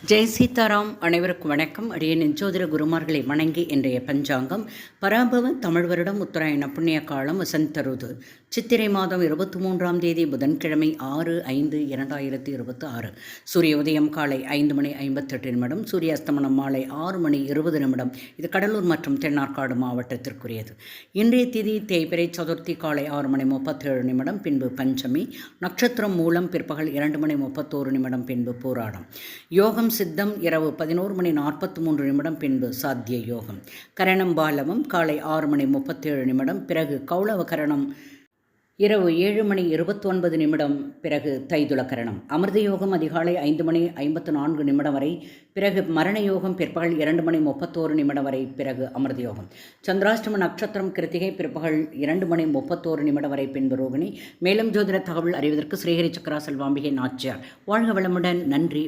ஜெய் சீதாராம். அனைவருக்கும் வணக்கம். அடியேன் ஜோதிட குருமார்களை வணங்கி இன்றைய பஞ்சாங்கம் பராபவ தமிழ் வருடம் உத்தராயண புண்ணிய காலம் வசந்தருது சித்திரை மாதம் 23ஆம் தேதி புதன்கிழமை 6/5/2026. சூரிய உதயம் காலை 5:58 சூரிய அஸ்தமனம் மாலை 6:20. இது கடலூர் மற்றும் தென்னார்காடு மாவட்டத்திற்குரியது. இன்றைய திதி தேய்பிறை சதுர்த்தி காலை 6:37 பின்பு பஞ்சமி. நட்சத்திரம் மூலம் பிற்பகல் 2:31 பின்பு பூராடம். யோகம் சித்தம் இரவு 11:43 பின்பு சாத்திய யோகம். கரணம் பாலவம் காலை 6:37 பிறகு கௌளவ கரணம் இரவு 7:29 பிறகு தைதுள கரணம். அமிர்த யோகம் அதிகாலை 5:54 வரை, பிறகு மரண யோகம் பிற்பகல் 2:31 வரை, பிறகு அமிர்த யோகம். சந்திராஷ்டம நட்சத்திரம் கிருத்திகை பிற்பகல் 2:31 வரை, பின்பு ரோகிணி. மேலும் ஜோதிட தகவல் அறிவதற்கு ஸ்ரீஹரி சக்கரா செல்வாம்பிகை நாச்சியார். வாழ்க வளமுடன். நன்றி.